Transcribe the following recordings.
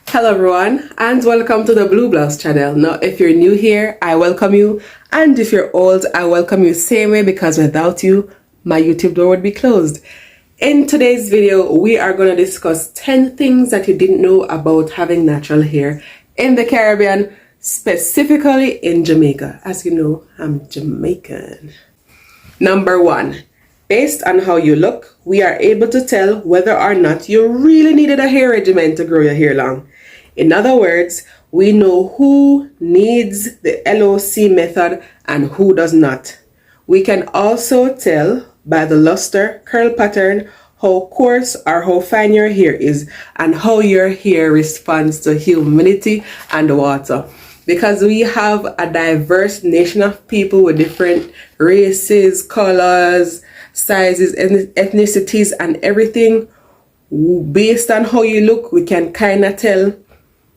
Hello everyone and welcome to the Blue Blouse channel. Now if you're new here, I welcome you, and if you're old, I welcome you same way, because without you, my YouTube door would be closed. In today's video, we are going to discuss 10 things that you didn't know about having natural hair in the Caribbean, specifically in Jamaica. As you know, I'm Jamaican. Number 1. Based on how you look, we are able to tell whether or not you really needed a hair regimen to grow your hair long. In other words, we know who needs the LOC method and who does not. We can also tell by the luster, curl pattern, how coarse or how fine your hair is, and how your hair responds to humidity and water. Because we have a diverse nation of people with different races, colors, sizes, ethnicities, and everything, based on how you look, we can kind of tell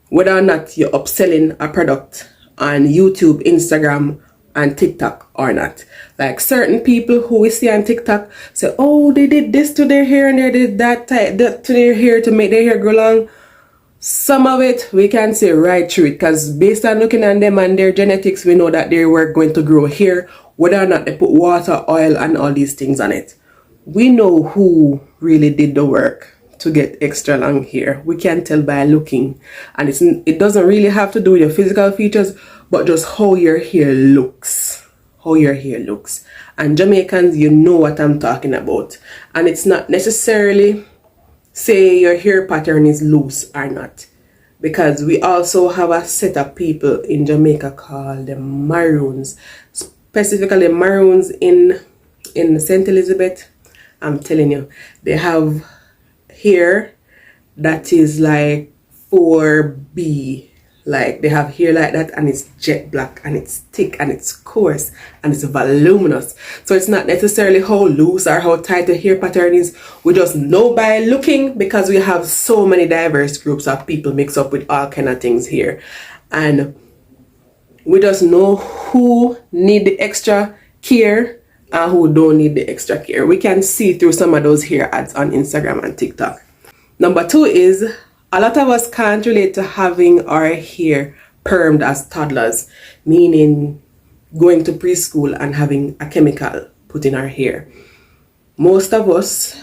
whether or not you're upselling a product on YouTube, Instagram, and TikTok or not. Like certain people who we see on TikTok say, oh, they did this to their hair and they did that to their hair to make their hair grow long. Some of it we can say right through it, because based on looking at them and their genetics, we know that they were going to grow hair, whether or not they put water, oil, and all these things on it. We know who really did the work to get extra long hair. We can tell by looking, and it doesn't really have to do with your physical features, but just how your hair looks. How your hair looks. And Jamaicans, you know what I'm talking about. And it's not necessarily say your hair pattern is loose or not, because we also have a set of people in Jamaica called the Maroons, specifically Maroons in St. Elizabeth. I'm telling you, they have hair that is like 4B. Like they have hair like that, and it's jet black, and it's thick, and it's coarse, and it's voluminous. So it's not necessarily how loose or how tight the hair pattern is. We just know by looking, because we have so many diverse groups of people mixed up with all kind of things here. And we just know who need the extra care and who don't need the extra care. We can see through some of those hair ads on Instagram and TikTok. Number 2 is, a lot of us can't relate to having our hair permed as toddlers, meaning going to preschool and having a chemical put in our hair. Most of us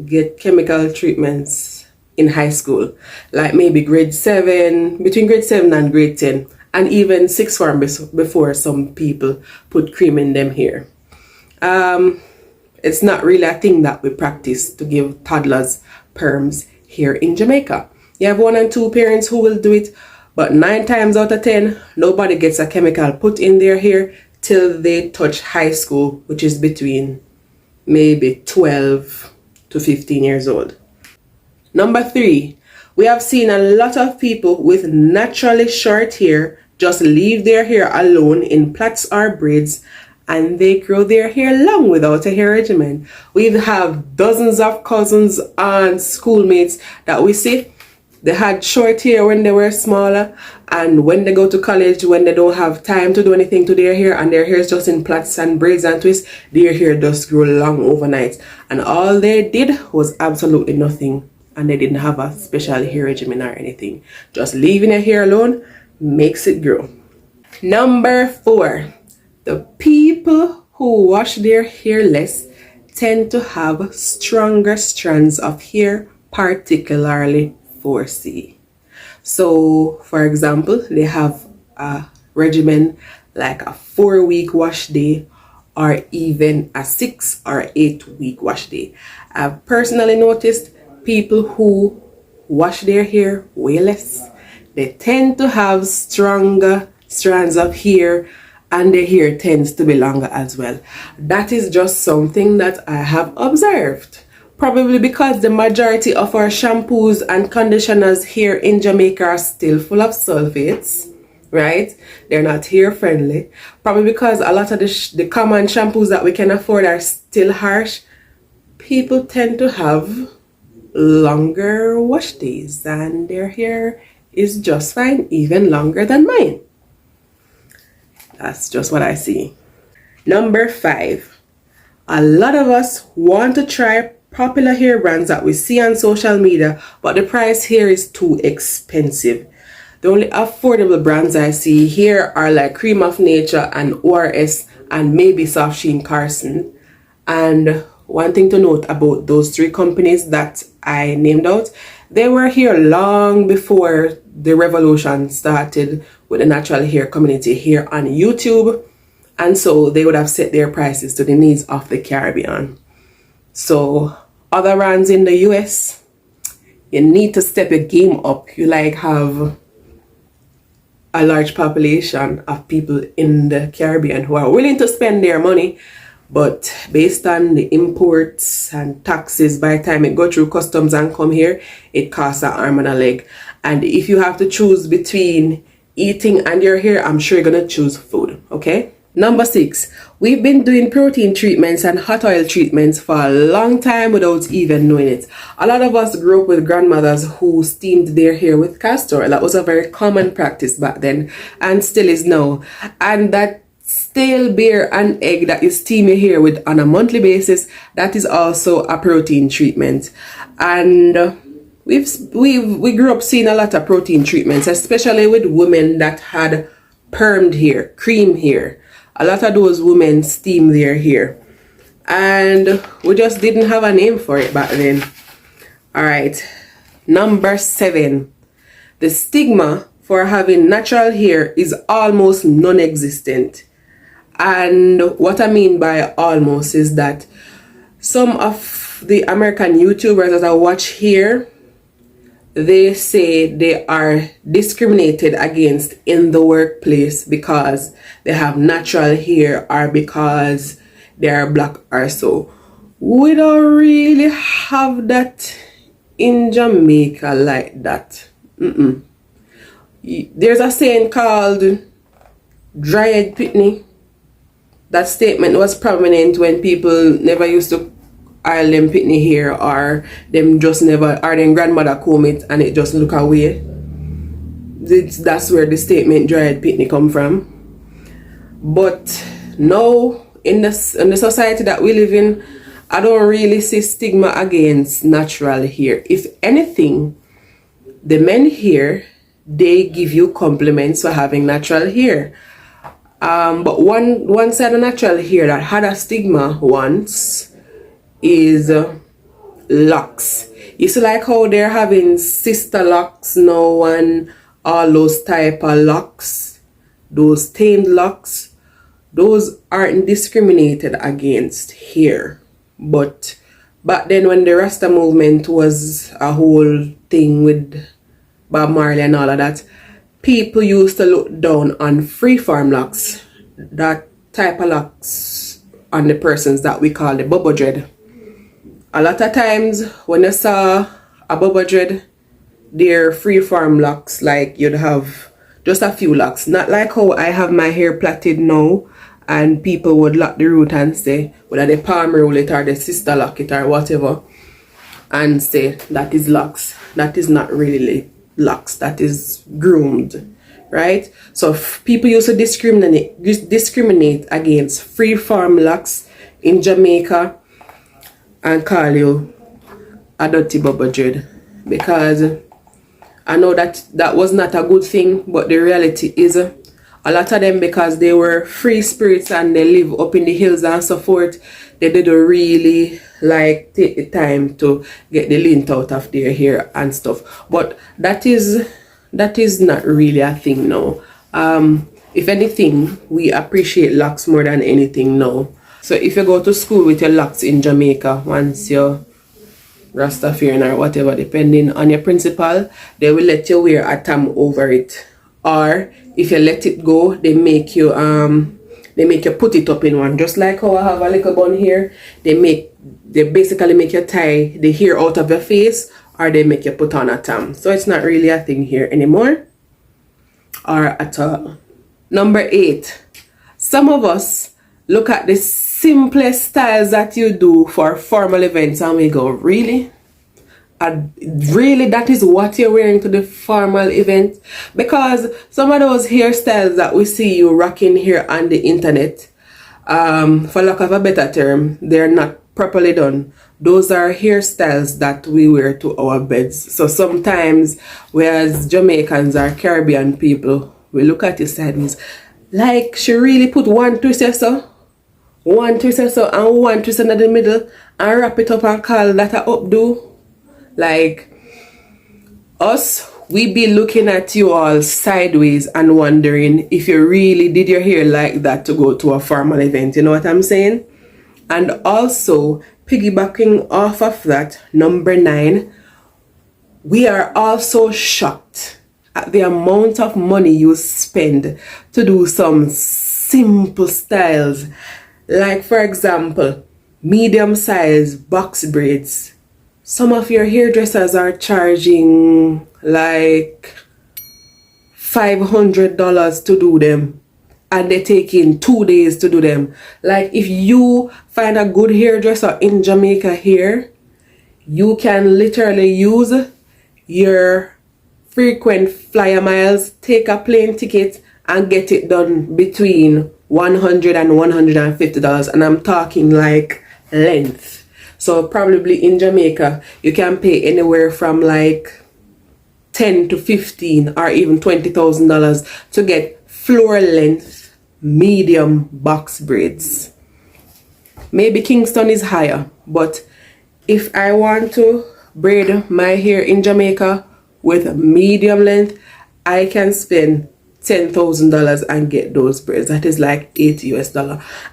get chemical treatments in high school, like maybe grade 7, between grade 7 and grade 10, and even 6th form before some people put cream in them hair. It's not really a thing that we practice to give toddlers perms here in Jamaica. You have 1 and 2 parents who will do it, but 9 times out of 10, nobody gets a chemical put in their hair till they touch high school, which is between maybe 12 to 15 years old. Number 3, we have seen a lot of people with naturally short hair just leave their hair alone in plaits or braids, and they grow their hair long without a hair regimen. We have dozens of cousins, aunts, schoolmates that we see, they had short hair when they were smaller, and when they go to college, when they don't have time to do anything to their hair and their hair is just in plaits and braids and twists, their hair does grow long overnight. And all they did was absolutely nothing, and they didn't have a special hair regimen or anything. Just leaving a hair alone makes it grow. Number 4. The people who wash their hair less tend to have stronger strands of hair, particularly 4C. So, for example, they have a regimen like a 4-week wash day, or even a 6 or 8-week wash day. I've personally noticed people who wash their hair way less, they tend to have stronger strands of hair, and the hair tends to be longer as well. That is just something that I have observed. Probably because the majority of our shampoos and conditioners here in Jamaica are still full of sulfates, right? They're not hair friendly. Probably because a lot of the common shampoos that we can afford are still harsh. People tend to have longer wash days, and their hair is just fine, even longer than mine. That's just what I see. Number 5. A lot of us want to try popular hair brands that we see on social media, but the price here is too expensive. The only affordable brands I see here are like Cream of Nature and ORS and maybe Soft Sheen Carson. And one thing to note about those three companies that I named out, they were here long before the revolution started with the natural hair community here on YouTube. And so they would have set their prices to the needs of the Caribbean. So other brands in the US, you need to step your game up. You like have a large population of people in the Caribbean who are willing to spend their money, but based on the imports and taxes, by the time it go through customs and come here, it costs an arm and a leg. And if you have to choose between eating and your hair, I'm sure you're gonna choose food. Okay. Number 6, we've been doing protein treatments and hot oil treatments for a long time without even knowing it. A lot of us grew up with grandmothers who steamed their hair with castor oil. That was a very common practice back then and still is now. And that stale beer and egg that you steam your hair with on a monthly basis, that is also a protein treatment. And we grew up seeing a lot of protein treatments, especially with women that had permed hair, cream hair. A lot of those women steam their hair, and we just didn't have a name for it back then. All right, number 7, the stigma for having natural hair is almost non-existent. And what I mean by almost is that some of the American YouTubers that I watch here, they say they are discriminated against in the workplace because they have natural hair or because they are black or so. We don't really have that in Jamaica like that. There's a saying called dry-head pitney. That statement was prominent when people never used to oil them pitney hair, or them just never, or them grandmother comb it and it just look away. That's where the statement dry-head pitney come from. But now in the society that we live in, I don't really see stigma against natural hair. If anything, the men here, they give you compliments for having natural hair. But one side of natural hair that had a stigma once is locks. You see like how they're having sister locks now and all those type of locks, those tamed locks, those aren't discriminated against here. But back then when the Rasta movement was a whole thing with Bob Marley and all of that, people used to look down on freeform locks, that type of locks on the persons that we call the bubble dread. A lot of times when you saw a bubble dread, they're freeform locks, like you'd have just a few locks. Not like how I have my hair plaited now and people would lock the root and say whether they palm roll it or the sister lock it or whatever and say that is locks. That is not really locks, that is groomed, right? So people used to discriminate against freeform locks in Jamaica and call you a dirty bubble dread, because I know that was not a good thing, but the reality is a lot of them, because they were free spirits and they live up in the hills and so forth, they didn't really like take the time to get the lint out of their hair and stuff. But that is not really a thing now. If anything, we appreciate locks more than anything now. So if you go to school with your locks in Jamaica, once you're Rastafarian or whatever, depending on your principal, they will let you wear a tam over it. Or if you let it go, they make you put it up in one. Just like how I have a little bun here, they basically make you tie the hair out of your face, or they make you put on a tam. So it's not really a thing here anymore, or at all. Number 8, some of us look at the simplest styles that you do for formal events and we go, really? Really, that is what you're wearing to the formal event? Because some of those hairstyles that we see you rocking here on the internet, for lack of a better term, they're not properly done, those are hairstyles that we wear to our beds. So sometimes we as Jamaicans or Caribbean people, we look at you sideways, like she really put one twist or so, one twist or so, and one twist in the middle, and wrap it up and call that a updo. Like, us, we be looking at you all sideways and wondering if you really did your hair like that to go to a formal event. You know what I'm saying? And also, piggybacking off of that, number 9, we are also shocked at the amount of money you spend to do some simple styles. Like, for example, medium size box braids. Some of your hairdressers are charging like $500 to do them, and they take in 2 days to do them. Like, if you find a good hairdresser in Jamaica here, you can literally use your frequent flyer miles, take a plane ticket, and get it done between $100 and $150. And I'm talking like length. So probably in Jamaica, you can pay anywhere from like $10 to $15 or even $20,000 to get floor length medium box braids. Maybe Kingston is higher, but if I want to braid my hair in Jamaica with medium length, I can spend $10,000 and get those braids. That is like $80 US.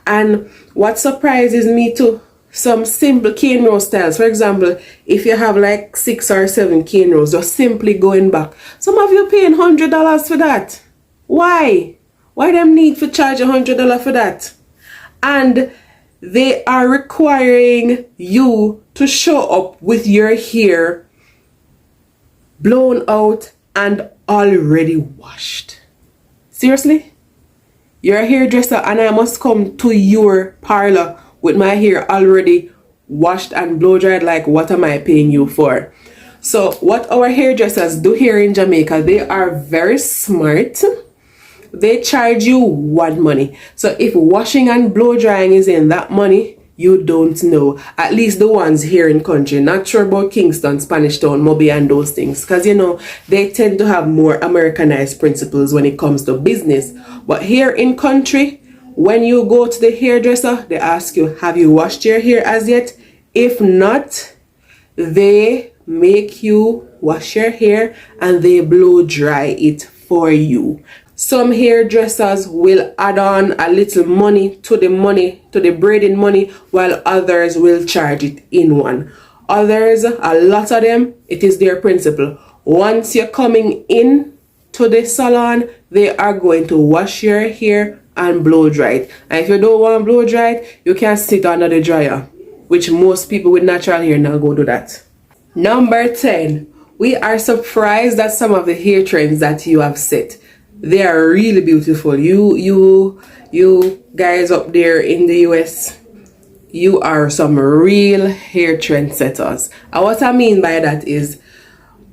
And what surprises me too, some simple cane row styles. For example, if you have like 6 or 7 cane rows, just simply going back. Some of you paying $100 for that. Why? Why them need to charge $100 for that? And they are requiring you to show up with your hair blown out and already washed. Seriously? You're a hairdresser and I must come to your parlor with my hair already washed and blow dried. Like, what am I paying you for? So what our hairdressers do here in Jamaica, they are very smart. They charge you one money. So if washing and blow drying is in that money, you don't know. At least the ones here in country. Not sure about Kingston, Spanish Town, Moby and those things. Because, you know, they tend to have more Americanized principles when it comes to business. But here in country, when you go to the hairdresser, they ask you, have you washed your hair as yet? If not, they make you wash your hair and they blow dry it for you. Some hairdressers will add on a little money to the braiding money, while others will charge it in one. Others, a lot of them, it is their principle. Once you're coming in to the salon, they are going to wash your hair and blow dry it. And if you don't want blow dry it, you can sit under the dryer, which most people with natural hair now go do that. Number 10, we are surprised at some of the hair trends that you have set. They are really beautiful. You guys up there in the US, you are some real hair trendsetters. And what I mean by that is,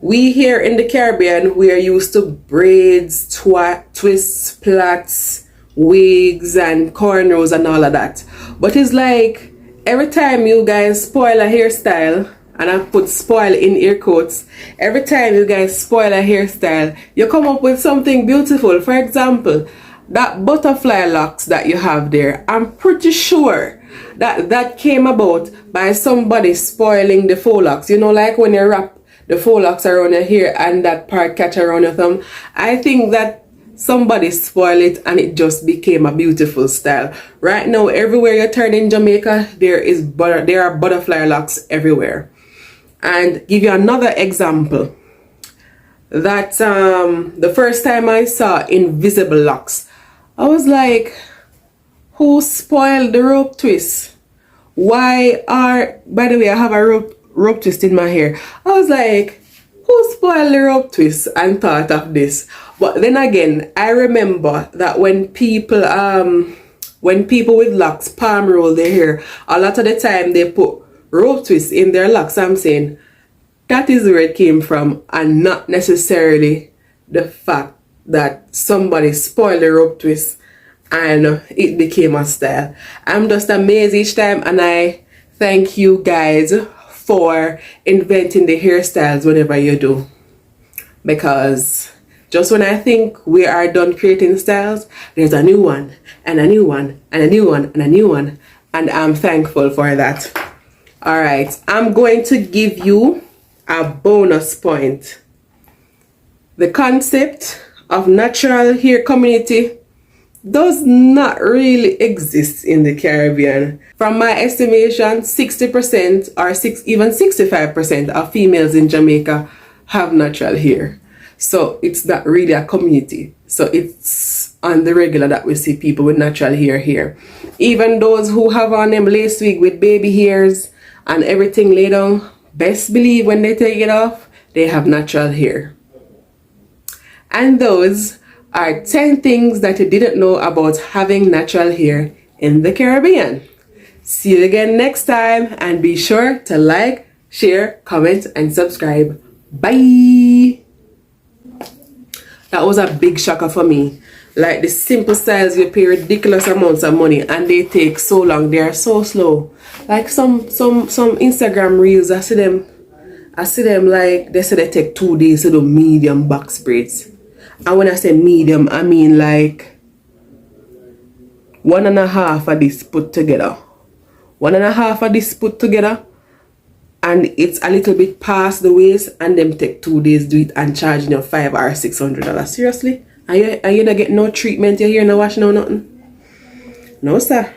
we here in the Caribbean, we are used to braids, twists, plaits, wigs and cornrows and all of that. But it's like every time you guys spoil a hairstyle, and I put spoil in air quotes, every time you guys spoil a hairstyle, you come up with something beautiful. For example, that butterfly locks that you have there, I'm pretty sure that came about by somebody spoiling the faux locks. You know, like when you wrap the faux locks around your hair and that part catch around your thumb. I think that somebody spoiled it and it just became a beautiful style. Right now, everywhere you turn in Jamaica, there are butterfly locks everywhere. And give you another example, that the first time I saw invisible locks, I was like, who spoiled the rope twist? By the way, I have a rope twist in my hair. I was like, who spoiled the rope twist and thought of this? But then again, I remember that when people with locks palm roll their hair, a lot of the time they put rope twists in their locks. I'm saying that is where it came from, and not necessarily the fact that somebody spoiled the rope twist and it became a style. I'm just amazed each time, and I thank you guys for inventing the hairstyles whenever you do. Because just when I think we are done creating styles, there's a new one, and a new one, and a new one, and a new one. And I'm thankful for that. Alright, I'm going to give you a bonus point. The concept of natural hair community does not really exist in the Caribbean. From my estimation, 60% or even 65% of females in Jamaica have natural hair. So it's not really a community. So it's on the regular that we see people with natural hair here. Even those who have on them lace wig with baby hairs and everything laid down, best believe when they take it off, they have natural hair. And those are 10 things that you didn't know about having natural hair in the Caribbean. See you again next time, and be sure to like, share, comment, and subscribe. Bye! That was a big shocker for me. Like, the simple styles, you pay ridiculous amounts of money and they take so long. They are so slow. Like some Instagram reels, I see them like, they say they take 2 days to do medium box braids. And when I say medium, I mean like 1.5 of this put together. 1.5 of this put together, and it's a little bit past the waist, and them take 2 days do it and charging you $500 or $600. Seriously? And you don't get no treatment, you hear no wash, no nothing? No, sir.